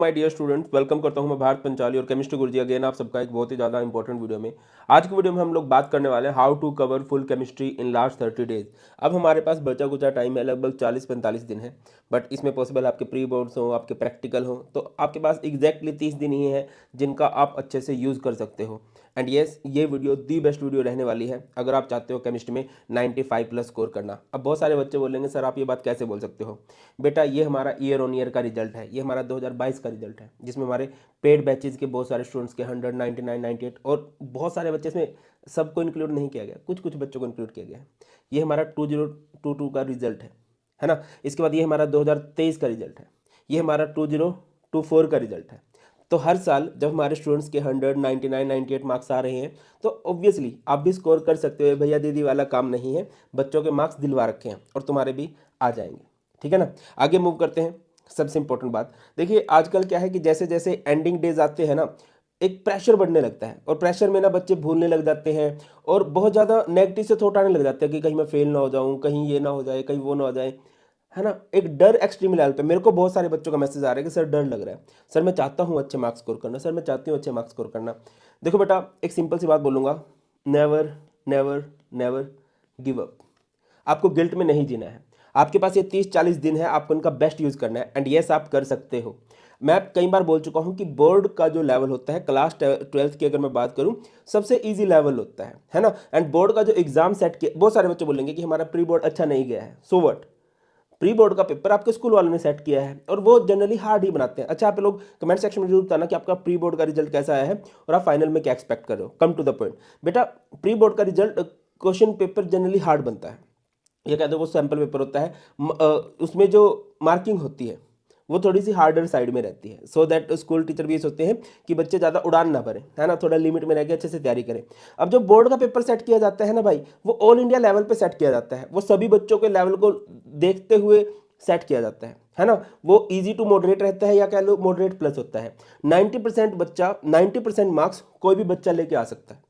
My dear students, welcome करता हूं मैं भारत पंचाली और केमिस्ट्री गुरुजी अगेन आप सबका एक बहुत ही ज़्यादा इंपॉर्टेंट वीडियो में। आज की वीडियो में हम लोग बात करने वाले हैं how to cover full chemistry in last 30 days. अब हमारे पास बचा कुचा टाइम है, लगभग 40-45 दिन है, बट इसमें पॉसिबल आपके प्री बोर्ड्स हो, आपके प्रैक्टिकल हो, तो आपके पास एग्जैक्टली 30 दिन ही है जिनका आप अच्छे से यूज़ कर सकते हो। एंड येस, ये वीडियो दी बेस्ट वीडियो रहने वाली है अगर आप चाहते हो केमिस्ट्री में 95+ स्कोर करना। अब बहुत सारे बच्चे बोलेंगे सर आप ये बात कैसे बोल सकते हो। बेटा ये हमारा ईयर ऑन ईयर का रिजल्ट है, ये हमारा 2022 का रिजल्ट है, जिसमें हमारे पेड बैचेज के बहुत सारे स्टूडेंट्स के 199, 98 और बहुत सारे बच्चे इसमें सबको इंक्लूड नहीं किया गया, कुछ कुछ बच्चों को इंक्लूड किया गया है। ये हमारा 2022 का रिजल्ट है ना। इसके बाद ये हमारा 2023 का रिजल्ट है, ये हमारा 2024 का रिजल्ट है। तो हर साल जब हमारे स्टूडेंट्स के 199, 98 मार्क्स आ रहे हैं तो ऑब्वियसली आप भी स्कोर कर सकते हो। भैया दीदी वाला काम नहीं है, बच्चों के मार्क्स दिलवा रखे हैं और तुम्हारे भी आ जाएंगे। ठीक है ना। आगे मूव करते हैं। सबसे इंपॉर्टेंट बात देखिए, आजकल क्या है कि जैसे जैसे एंडिंग डेज आते हैं ना, एक प्रेशर बढ़ने लगता है और प्रेशर में ना बच्चे भूलने लग जाते हैं और बहुत ज़्यादा नेगेटिव से थॉट आने लग जाते हैं कि कहीं मैं फेल ना हो जाऊं, कहीं ये ना हो जाए, कहीं वो ना हो जाए, है ना। एक डर एक्सट्रीम लेवल पे मेरे को बहुत सारे बच्चों का मैसेज आ रहा है कि सर डर लग रहा है, सर मैं चाहता हूँ अच्छे मार्क्स स्कोर करना, सर मैं चाहती हूँ अच्छे मार्क्स स्कोर करना। देखो बेटा, एक सिंपल सी बात बोलूँगा, never never never give up. आपको गिल्ट में नहीं जीना है। आपके पास ये 30-40 दिन है, आपको इनका बेस्ट यूज़ करना है एंड येस आप कर सकते हो। मैं कई बार बोल चुका हूँ कि बोर्ड का जो लेवल होता है, क्लास 12th की अगर मैं बात करूँ, सबसे इजी लेवल होता है ना। एंड बोर्ड का जो एग्जाम सेट किया, बहुत सारे बच्चे बोलेंगे कि हमारा प्री बोर्ड अच्छा नहीं गया है। सो व्हाट, प्री बोर्ड का पेपर आपके स्कूल वालों ने सेट किया है और वो जनरली हार्ड ही बनाते हैं। अच्छा, आप लोग कमेंट सेक्शन में जरूर बताना कि आपका प्री बोर्ड का रिजल्ट कैसा आया है और आप फाइनल में क्या एक्सपेक्ट कर रहे हो। कम टू द पॉइंट बेटा, प्री बोर्ड का result, question paper generally hard बनता है। ये कह दो वो सैम्पल पेपर होता है, उसमें जो मार्किंग होती है वो थोड़ी सी हार्डर साइड में रहती है, सो दैट स्कूल टीचर भी ये सोचते हैं कि बच्चे ज़्यादा उड़ान ना भरें, है ना, थोड़ा लिमिट में रह के अच्छे से तैयारी करें। अब जो बोर्ड का पेपर सेट किया जाता है ना भाई, वो ऑल इंडिया लेवल पे सेट किया जाता है, वो सभी बच्चों के लेवल को देखते हुए सेट किया जाता है ना। वो इजी टू मॉडरेट रहता है या कह लो मॉडरेट प्लस होता है। 90% बच्चा, 90% मार्क्स कोई भी बच्चा लेके आ सकता है,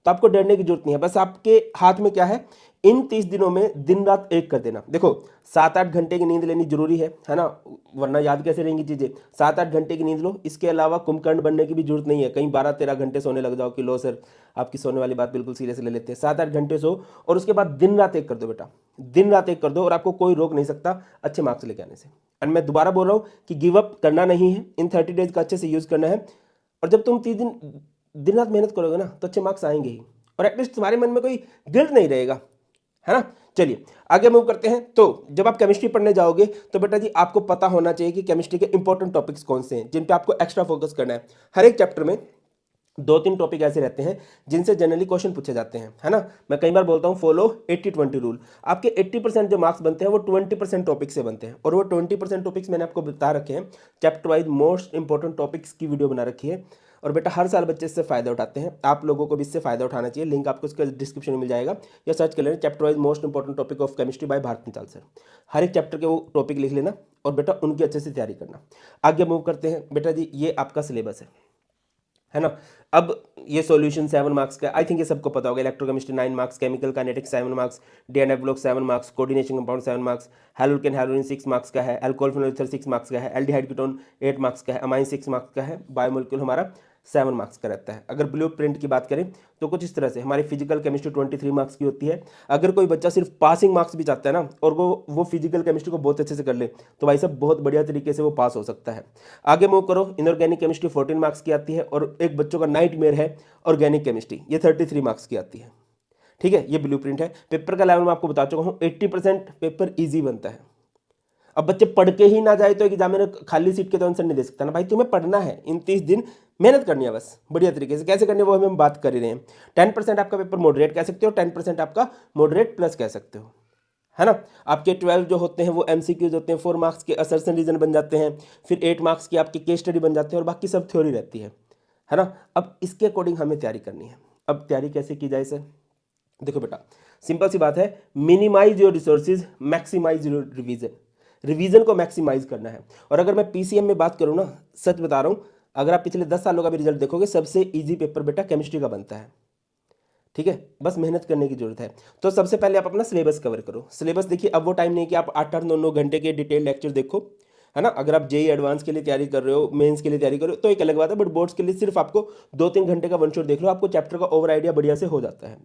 तो आपको डरने की जरूरत नहीं है। बस आपके हाथ में क्या है, इन 30 दिनों में दिन रात एक कर देना। देखो 7-8 घंटे की नींद लेनी जरूरी है ना, वरना याद कैसे रहेंगी चीजें। 7-8 घंटे की नींद लो, इसके अलावा कुंभकर्ण बनने की भी जरूरत नहीं है, कहीं 12-13 घंटे सोने लग जाओ कि लो सर आपकी सोने वाली बात बिल्कुल सीरियस ले लेते हैं। 7-8 घंटे सो और उसके बाद दिन रात एक कर दो बेटा, दिन रात एक कर दो और आपको कोई रोक नहीं सकता अच्छे मार्क्स लेके आने से। एंड मैं दोबारा बोल रहा हूँ कि गिव अप करना नहीं है, इन 30 डेज का अच्छे से यूज करना है। और जब तुम 30 दिन दिन रात मेहनत करोगे ना तो अच्छे मार्क्स आएंगे ही, और एटलीस्ट तुम्हारे मन में कोई गिल्ट नहीं रहेगा, है ना। चलिए आगे मूव करते हैं। तो जब आप केमिस्ट्री पढ़ने जाओगे तो बेटा जी आपको पता होना चाहिए कि केमिस्ट्री के इंपॉर्टेंट टॉपिक्स कौन से हैं जिन पे आपको एक्स्ट्रा फोकस करना है। हर एक चैप्टर में 2-3 टॉपिक ऐसे रहते हैं जिनसे जनरली क्वेश्चन पूछे जाते हैं, है ना। मैं कई बार बोलता हूँ फॉलो 80-20 रूल। आपके 80% जो मार्क्स बनते हैं वो 20% टॉपिक से बनते हैं, और वो 20% टॉपिक्स मैंने आपको बता रखे हैं, chapter wise most important topics की वीडियो बना रखी है। और बेटा हर साल बच्चे इससे फायदा उठाते हैं, आप लोगों को भी इससे फायदा उठाना चाहिए। लिंक आपको इसके डिस्क्रिप्शन में मिल जाएगा, या सर्च कर लेना chapter wise most important topic of chemistry by Bharat Panchal sir. हर एक चैप्टर के वो टॉपिक लिख लेना और बेटा उनकी अच्छे से तैयारी करना। आगे मूव करते हैं। बेटा जी ये आपका सिलेबस है ना। अब ये सॉल्यूशन 7 मार्क्स का, आई थिंक ये सबको पता होगा। Electrochemistry 9 marks, chemical kinetics 7 marks, DNA block 7 marks, coordination compound 7 marks, haloalkane haloarene 6 marks का है, अल्कोहल फिनोल ईथर 6 मार्क्स का है, एल्डिहाइड कीटोन 8 मार्क्स का है, अमाइन 6 मार्क्स का है, बायोमोलिक्यूल हमारा 7 मार्क्स का रहता है। अगर ब्लू प्रिंट की बात करें तो कुछ इस तरह से हमारी फिजिकल केमिस्ट्री 23 मार्क्स की होती है। अगर कोई बच्चा सिर्फ पासिंग मार्क्स भी चाहता है ना और वो फिजिकल केमिस्ट्री को बहुत अच्छे से कर ले तो भाई साहब बहुत बढ़िया तरीके से वो पास हो सकता है। आगे मूव करो। इनऑर्गेनिक केमिस्ट्री 14 मार्क्स की आती है, और एक बच्चों का नाइटमेयर है ऑर्गेनिक केमिस्ट्री, ये 33 मार्क्स की आती है। ठीक है, ये ब्लूप्रिंट है। पेपर का लेवल मैं आपको बता चुका हूँ, 80% पेपर इजी बनता है। अब बच्चे पढ़ के ही ना जाए तो एग्जामिनर खाली सीट के तो आंसर नहीं दे सकता ना भाई, तुम्हें पढ़ना है, इन 30 दिन मेहनत करनी है बस बढ़िया तरीके से। कैसे करनी है वो हम बात कर ही रहे हैं। 10% आपका पेपर मॉडरेट कह सकते हो, 10% आपका मॉडरेट प्लस कह सकते हो, है ना। आपके 12 जो होते हैं वो एमसीक्यूज होते हैं, 4 मार्क्स के असर्शन रीजन बन जाते हैं, फिर 8 मार्क्स की आपकी केस स्टडी बन जाते हैं, और बाकी सब थ्योरी रहती है ना। अब इसके अकॉर्डिंग हमें तैयारी करनी है। अब तैयारी कैसे की जाए सर। देखो बेटा सिंपल सी बात है, minimize your resources, maximize your revision. Revision को मैक्सिमाइज करना है। और अगर मैं पीसीएम में बात करूँ ना, सच बता रहा हूँ, अगर आप पिछले 10 सालों का भी रिजल्ट देखोगे, सबसे ईजी पेपर बेटा केमिस्ट्री का बनता है। ठीक है, बस मेहनत करने की जरूरत है। तो सबसे पहले आप अपना सिलेबस कवर करो। सिलेबस देखिए, अब वो टाइम नहीं कि आप 8-8 9-9 घंटे के डिटेल लेक्चर देखो। है ना। अगर आप जेई एडवांस के लिए तैयारी कर रहे हो, मेंस के लिए तैयारी कर रहे हो तो एक अलग बात है, बट बोर्ड्स के लिए सिर्फ आपको 2-3 घंटे का वन शॉट देख लो, आपको चैप्टर का ओवर आइडिया बढ़िया से हो जाता है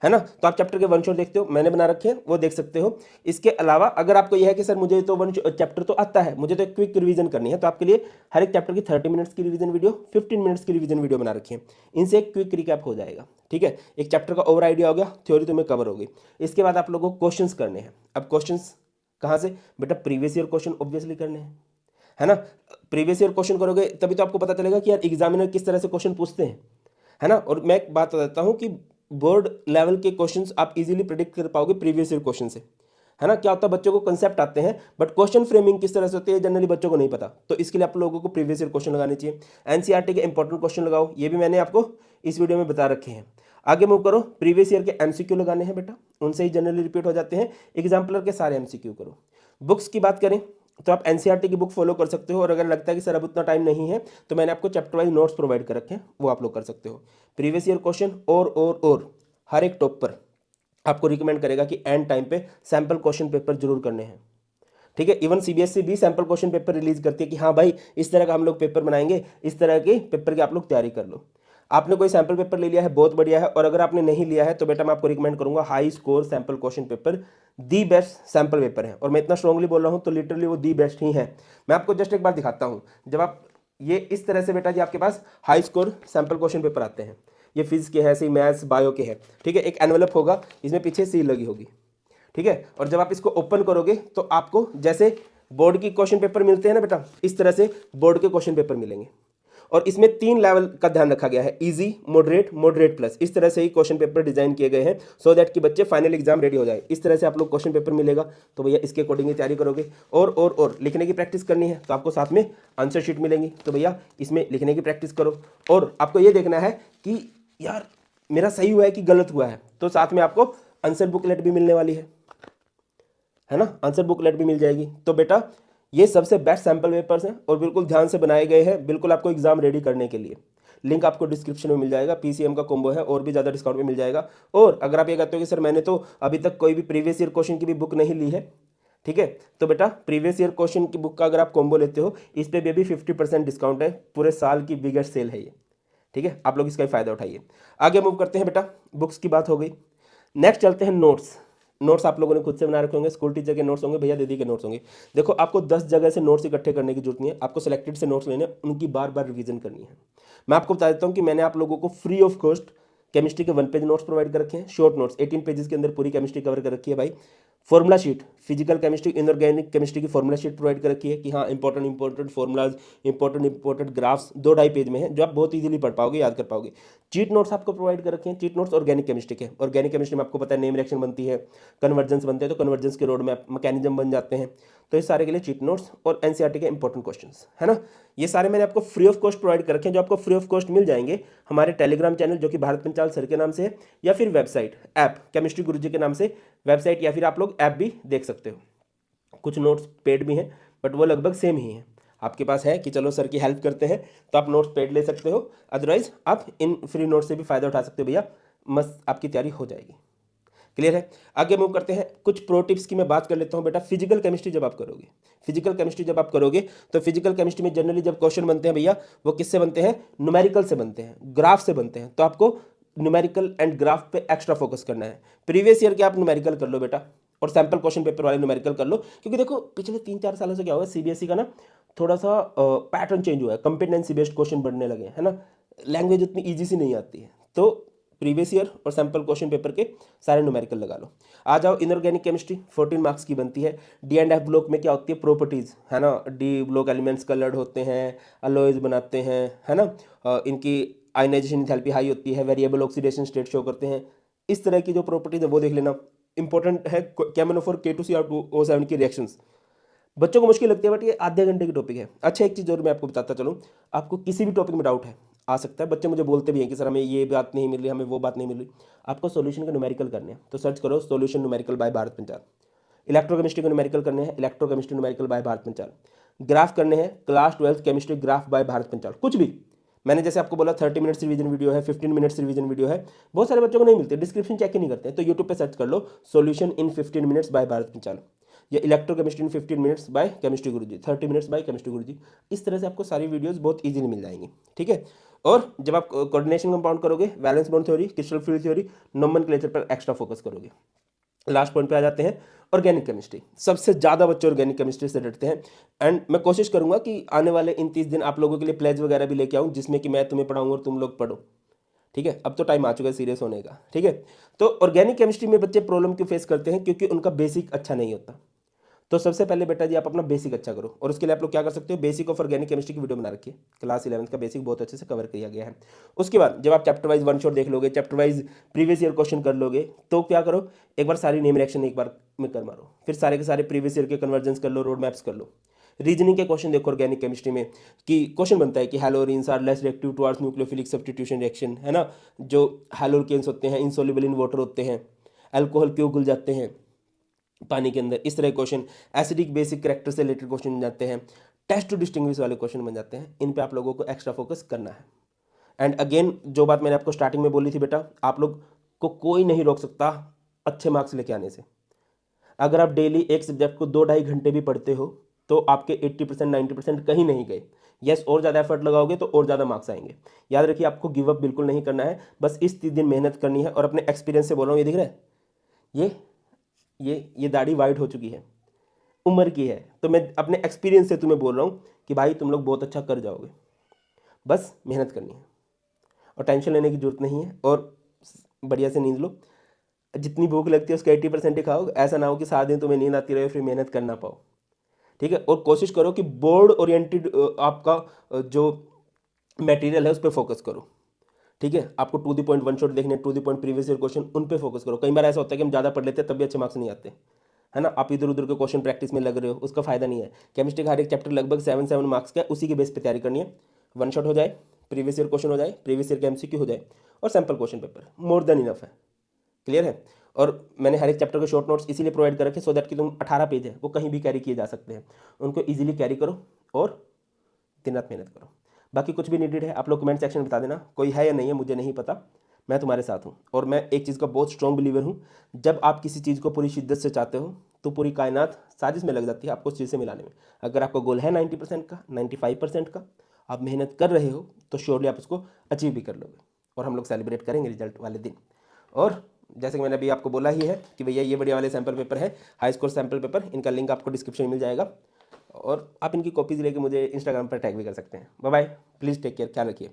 ना। तो आप चैप्टर के वन शॉट देखते हो, मैंने बना रखे हैं, वो देख सकते हो। इसके अलावा अगर आपको यह है कि सर मुझे तो वन चैप्टर तो आता है, मुझे तो एक क्विक रिवीजन करनी है, तो आपके लिए हर एक चैप्टर की 30 मिनट्स की रिवीजन वीडियो, 15 मिनट्स की रिवीजन वीडियो बना रखी है। इनसे एक क्विक रिकैप हो जाएगा, ठीक है। एक चैप्टर का ओवर आइडिया हो गया, थ्योरी तुम्हें कवर होगी। इसके बाद आप लोगों को क्वेश्चंस करने हैं। अब क्वेश्चंस कहाँ से बेटा, प्रीवियस ईयर क्वेश्चन ऑब्वियसली करने हैं, है ना। प्रीवियस ईयर क्वेश्चन करोगे तभी तो आपको पता चलेगा कि यार एग्जामिनर किस तरह से क्वेश्चन पूछते हैं, है ना। और मैं एक बात बताता हूँ कि बोर्ड लेवल के क्वेश्चंस आप इजीली प्रिडिक्ट कर पाओगे प्रीवियस ईयर क्वेश्चन से, है ना। क्या होता है, बच्चों को कंसेप्ट आते हैं बट क्वेश्चन फ्रेमिंग किस तरह से होती है जनरली बच्चों को नहीं पता, तो इसके लिए आप लोगों को प्रीवियस ईयर क्वेश्चन लगाने चाहिए। एनसीईआरटी के इंपॉर्टेंट क्वेश्चन लगाओ, ये भी मैंने आपको इस वीडियो में बता रखे हैं। आगे मूव करो, प्रीवियस ईयर के एमसीक्यू लगाने हैं बेटा, उनसे ही जनरली रिपीट हो जाते हैं। एग्जाम्पलर के सारे एमसीक्यू करो। बुक्स की बात करें तो आप एनसीईआरटी की बुक फॉलो कर सकते हो, और अगर लगता है कि सर अब उतना टाइम नहीं है तो मैंने आपको चैप्टर वाइज नोट्स प्रोवाइड कर रखे हैं, वो आप लोग कर सकते हो। प्रीवियस ईयर क्वेश्चन और हर एक टॉप पर आपको रिकमेंड करेगा कि एंड टाइम पे सैंपल क्वेश्चन पेपर जरूर करने हैं, ठीक है। इवन सीबीएसई भी सैंपल क्वेश्चन पेपर रिलीज करती है कि हाँ भाई इस तरह का हम लोग पेपर बनाएंगे, इस तरह के पेपर की आप लोग तैयारी कर लो। आपने कोई सैंपल पेपर ले लिया है, बहुत बढ़िया है, और अगर आपने नहीं लिया है तो बेटा मैं आपको रिकमेंड करूंगा high score sample question paper the best sample paper है, और मैं इतना स्ट्रांगली बोल रहा हूँ तो लिटरली वो दी बेस्ट ही है। मैं आपको जस्ट एक बार दिखाता हूँ, जब आप ये इस तरह से बेटा जी आपके पास high score sample question paper आते हैं, ये फिजिक्स के है, सी मैथ्स बायो के है, ठीक है। एक एनवेलप होगा, इसमें पीछे सील लगी होगी, ठीक है। और जब आप इसको ओपन करोगे तो आपको जैसे बोर्ड की क्वेश्चन पेपर मिलते हैं ना बेटा, इस तरह से बोर्ड के क्वेश्चन पेपर मिलेंगे। और इसमें 3 लेवल का ध्यान रखा गया है, इजी, मॉडरेट, मॉडरेट प्लस। इस तरह से ही क्वेश्चन पेपर डिजाइन किए गए हैं सो दैट कि बच्चे फाइनल एग्जाम रेडी हो जाए। इस तरह से आप लोग क्वेश्चन पेपर मिलेगा, तो भैया इसके अकॉर्डिंग ही तैयारी करोगे। और लिखने की प्रैक्टिस करनी है तो आपको साथ में आंसर शीट मिलेंगी, तो भैया इसमें लिखने की प्रैक्टिस करो। और आपको ये देखना है कि यार मेरा सही हुआ है कि गलत हुआ है, तो साथ में आपको आंसर बुकलेट भी मिलने वाली है ना, आंसर बुकलेट भी मिल जाएगी। तो बेटा ये सबसे बेस्ट सैंपल पेपर्स हैं और बिल्कुल ध्यान से बनाए गए हैं, बिल्कुल आपको एग्जाम रेडी करने के लिए। लिंक आपको डिस्क्रिप्शन में मिल जाएगा, पीसीएम का कॉम्बो है और भी ज़्यादा डिस्काउंट में मिल जाएगा। और अगर आप ये कहते हो कि सर मैंने तो अभी तक कोई भी प्रीवियस ईयर क्वेश्चन की भी बुक नहीं ली है, ठीक है, तो बेटा प्रीवियस ईयर क्वेश्चन की बुक का अगर आप कॉम्बो लेते हो, इस पर भी अभी 50% डिस्काउंट है, पूरे साल की बिगेस्ट सेल है ये, ठीक है। आप लोग इसका फ़ायदा उठाइए। आगे मूव करते हैं बेटा, बुक्स की बात हो गई। नेक्स्ट चलते हैं नोट्स। नोट्स आप लोगों ने खुद से बना रखे होंगे, स्कूल टीचर के नोट्स होंगे, भैया दीदी के नोट्स होंगे। देखो आपको 10 जगह से नोट्स इकट्ठे करने की जरूरत नहीं है, आपको सिलेक्टेड से नोट्स लेने, उनकी बार बार रिवीजन करनी है। मैं आपको बता देता हूँ कि मैंने आप लोगों को फ्री ऑफ कॉस्ट केमिस्ट्री के 1 पेज नोट्स प्रोवाइड कर रखे हैं, शॉर्ट नोट्स 18 पेजेस के अंदर पूरी केमिस्ट्री कवर कर रखी है भाई। Formula sheet, physical chemistry, inorganic chemistry की फॉर्मुला शीट प्रोवाइड कर रखी है कि हाँ important formulas, important graphs 2-2.5 page में है, जो आप बहुत इजीली पढ़ पाओगे, याद कर पाओगे। चीट नोट्स आपको प्रोवाइड कर रखे हैं, चीट नोट्स ऑर्गेनिक केमिस्ट्री के। ऑर्गेनिक केमिस्ट्री में आपको पता है नेम रिएक्शन बनती है, कन्वर्जेंस बनते हैं, तो कन्वर्जेंस के रोड मैप मैकेनिज्म बन जाते हैं, तो इस सारे के लिए चीट नोट्स और एनसीईआरटी के इंपॉर्टेंट क्वेश्चंस, है ना। ये सारे मैंने आपको फ्री ऑफ कॉस्ट प्रोवाइड कर रखे हैं, जो आपको फ्री ऑफ कॉस्ट मिल जाएंगे हमारे टेलीग्राम चैनल जो कि भारत पंचाल सर के नाम से है, या फिर वेबसाइट ऐप केमिस्ट्री गुरुजी के नाम से वेबसाइट, या फिर आप लोग ऐप भी देख सकते हो। कुछ नोट्स पेड भी हैं बट वो लगभग सेम ही हैं। आपके पास है कि चलो सर की हेल्प करते हैं तो आप नोट्स पेड ले सकते हो, अदरवाइज आप इन फ्री नोट्स से भी फायदा उठा सकते हो भैया, मस्त आपकी तैयारी हो जाएगी। क्लियर है। आगे मूव करते हैं, कुछ प्रो टिप्स की मैं बात कर लेता हूं बेटा। फिजिकल केमिस्ट्री जब आप करोगे, फिजिकल केमिस्ट्री जब आप करोगे तो फिजिकल केमिस्ट्री में जनरली जब क्वेश्चन बनते हैं भैया, वो किससे बनते हैं, न्यूमेरिकल से बनते हैं, ग्राफ से बनते हैं, तो आपको न्यूमेरिकल एंड ग्राफ पे एक्स्ट्रा फोकस करना है। प्रीवियस ईयर के आप न्यूमेरिकल कर लो बेटा, और सैंपल क्वेश्चन पेपर वाले न्यूमेरिकल कर लो, क्योंकि देखो पिछले 3-4 सालों से क्या हुआ, सीबीएसई का ना थोड़ा सा पैटर्न चेंज हुआ है, कंपिटेंसी बेस्ड क्वेश्चन बनने लगे हैं, है ना, लैंग्वेज उतनी ईजी सी नहीं आती है, तो प्रीवियस ईयर और सैंपल क्वेश्चन पेपर के सारे न्यूमेरिकल लगा लो। आ जाओ इनऑर्गेनिक केमिस्ट्री, 14 मार्क्स की बनती है। डी एंड एफ ब्लॉक में क्या होती है, प्रॉपर्टीज, है ना, डी ब्लॉक एलिमेंट्स कलर्ड होते हैं, अलॉयज बनाते हैं, है ना, इनकी आयनाइजेशन एंथैल्पी हाई होती है, वेरिएबल ऑक्सीडेशन स्टेट शो करते हैं, इस तरह की जो प्रॉपर्टीज है वो देख लेना। इंपॉर्टेंट है केमनोफोर K2CR2O7 की रिएक्शंस, बच्चों को मुश्किल लगती है बट ये आधे घंटे की टॉपिक है। अच्छा एक चीज़ और मैं आपको बताता चलूँ, आपको किसी भी टॉपिक में डाउट है आ सकता है, बच्चे मुझे बोलते भी हैं कि सर हमें ये बात नहीं मिल रही, हमें वो बात नहीं मिल रही, आपको सॉल्यूशन के न्यूमेरिकल करने हैं तो सर्च करो solution numerical by Bharat Panchal. Electrochemistry के न्यूमेरिकल करने हैं, electrochemistry numerical by Bharat Panchal. Graph करने हैं, class 12 chemistry graph by Bharat Panchal. कुछ भी मैंने जैसे आपको बोला 30 मिनट्स रिवीजन वीडियो है, 15 मिनट्स रिवीजन वीडियो है, बहुत सारे बच्चों को नहीं मिलते, डिस्क्रिप्शन चेक ही नहीं करते, तो यूट्यूब पे सर्च कर लो solution in 15 minutes by Bharat Panchal. या electrochemistry in 15 minutes by Chemistry Guruji, 30 minutes by Chemistry Guruji. इस तरह से आपको सारी वीडियोस बहुत इजीली मिल जाएंगी, ठीक है। और जब आप कोऑर्डिनेशन कंपाउंड करोगे, valence bond theory, crystal field theory, nomenclature पर एक्स्ट्रा फोकस करोगे। लास्ट पॉइंट पे आ जाते हैं, ऑर्गेनिक केमिस्ट्री। सबसे ज़्यादा बच्चे ऑर्गेनिक केमिस्ट्री से डरते हैं। एंड मैं कोशिश करूंगा कि आने वाले इन 30 दिन आप लोगों के लिए प्लेज वगैरह भी लेके आऊँ, जिसमें कि मैं तुम्हें पढ़ाऊँ और तुम लोग पढ़ो, ठीक है। अब तो टाइम आ चुका है सीरियस होने का, ठीक है। तो ऑर्गेनिक केमिस्ट्री में बच्चे प्रॉब्लम क्यों फेस करते हैं? क्योंकि उनका बेसिक अच्छा नहीं होता। तो सबसे पहले बेटा जी आप अपना बेसिक अच्छा करो, और उसके लिए आप लोग क्या कर सकते हो, बेसिक ऑफ ऑर्गेनिक केमिस्ट्री की वीडियो बना रखी है, क्लास 11 का बेसिक बहुत अच्छे से कवर किया गया है। उसके बाद जब आप चैप्टर वाइज वन शॉट देख लोगे, chapter wise previous year question कर लोगे, तो क्या करो, एक बार सारी नेम रिएक्शन एक बार में कर मारो, फिर सारे के सारे प्रीवियस ईयर के कन्वर्जेंस कर लो, रोड मैप्स कर लो। रीजनिंग के क्वेश्चन देखो ऑर्गेनिक केमिस्ट्री में, कि क्वेश्चन बनता है कि haloarenes are less reactive towards nucleophilic substitution reaction, है ना। जो हैलोकेन्स होते हैं इनसॉल्युबल इन वाटर होते हैं, अल्कोहल क्यों घुल जाते हैं पानी के अंदर, इस तरह के क्वेश्चन। एसिडिक बेसिक कैरेक्टर से रिलेटेड क्वेश्चन बन जाते हैं, टेस्ट टू डिस्टिंग्विश वाले क्वेश्चन बन जाते हैं। इन पे आप लोगों को एक्स्ट्रा फोकस करना है। एंड अगेन जो बात मैंने आपको स्टार्टिंग में बोली थी बेटा, आप लोग को कोई नहीं रोक सकता अच्छे मार्क्स लेके आने से। अगर आप डेली एक सब्जेक्ट को 2-2.5 घंटे भी पढ़ते हो तो आपके 80% 90% कहीं नहीं गए। यस, और ज़्यादा एफर्ट लगाओगे तो और ज़्यादा मार्क्स आएंगे। याद रखिए, आपको गिव अप बिल्कुल नहीं करना है, बस इस 30 दिन मेहनत करनी है। और अपने एक्सपीरियंस से बोल रहा हूँ, ये दिख रहा है, ये दाढ़ी वाइट हो चुकी है, उम्र की है, तो मैं अपने एक्सपीरियंस से तुम्हें बोल रहा हूँ कि भाई तुम लोग बहुत अच्छा कर जाओगे, बस मेहनत करनी है और टेंशन लेने की जरूरत नहीं है। और बढ़िया से नींद लो, जितनी भूख लगती है उसका 80% ही खाओ। ऐसा ना हो कि सारा दिन तुम्हें नींद आती रहे फिर मेहनत कर ना पाओ, ठीक है। और कोशिश करो कि बोर्ड ओरिएंटेड आपका जो मटेरियल है उस पर फोकस करो, ठीक है। आपको to the point one shot देखने, to the point previous year question, उन पे फोकस करो। कई बार ऐसा होता है कि हम ज़्यादा पढ़ लेते हैं तब भी अच्छे मार्क्स नहीं आते, है ना। आप इधर उधर के क्वेश्चन प्रैक्टिस में लग रहे हो, उसका फायदा नहीं है। केमिस्ट्री का हर एक चैप्टर लगभग 7 मार्क्स का है, उसी के बेस पे तैयारी करनी है। वन शॉट हो जाए, प्रीवियस ईयर क्वेश्चन हो जाए, प्रीवियस ईयर के एमसीक्यू हो जाए, और sample question paper, more than enough है। क्लियर है। और मैंने हर एक चैप्टर के शॉर्ट नोट्स इसीलिए प्रोवाइड कर रखे सो दैट कि तुम 18 पेज है वो कहीं भी कैरी किए जा सकते हैं, उनको इजीली कैरी करो और दिन रात मेहनत करो। बाकी कुछ भी नीडेड है आप लोग कमेंट सेक्शन में बता देना, कोई है या नहीं है मुझे नहीं पता, मैं तुम्हारे साथ हूँ। और मैं एक चीज़ का बहुत स्ट्रॉन्ग बिलीवर हूँ, जब आप किसी चीज़ को पूरी शिद्दत से चाहते हो तो पूरी कायनात साजिश में लग जाती है आपको उस चीज़ से मिलाने में। अगर आपका गोल है 90% का, 95% का, आप मेहनत कर रहे हो तो श्योरली आप उसको अचीव भी कर लोगे, और हम लोग सेलिब्रेट करेंगे रिजल्ट वाले दिन। और जैसे कि मैंने अभी आपको बोला ही है कि भैया ये बढ़िया वाले सैम्पल पेपर है, हाई स्कोर सैम्पल पेपर, इनका लिंक आपको डिस्क्रिप्शन में मिल जाएगा, और आप इनकी कॉपीज लेके मुझे इंस्टाग्राम पर टैग भी कर सकते हैं। Bye bye, please take care, ख्याल रखिए।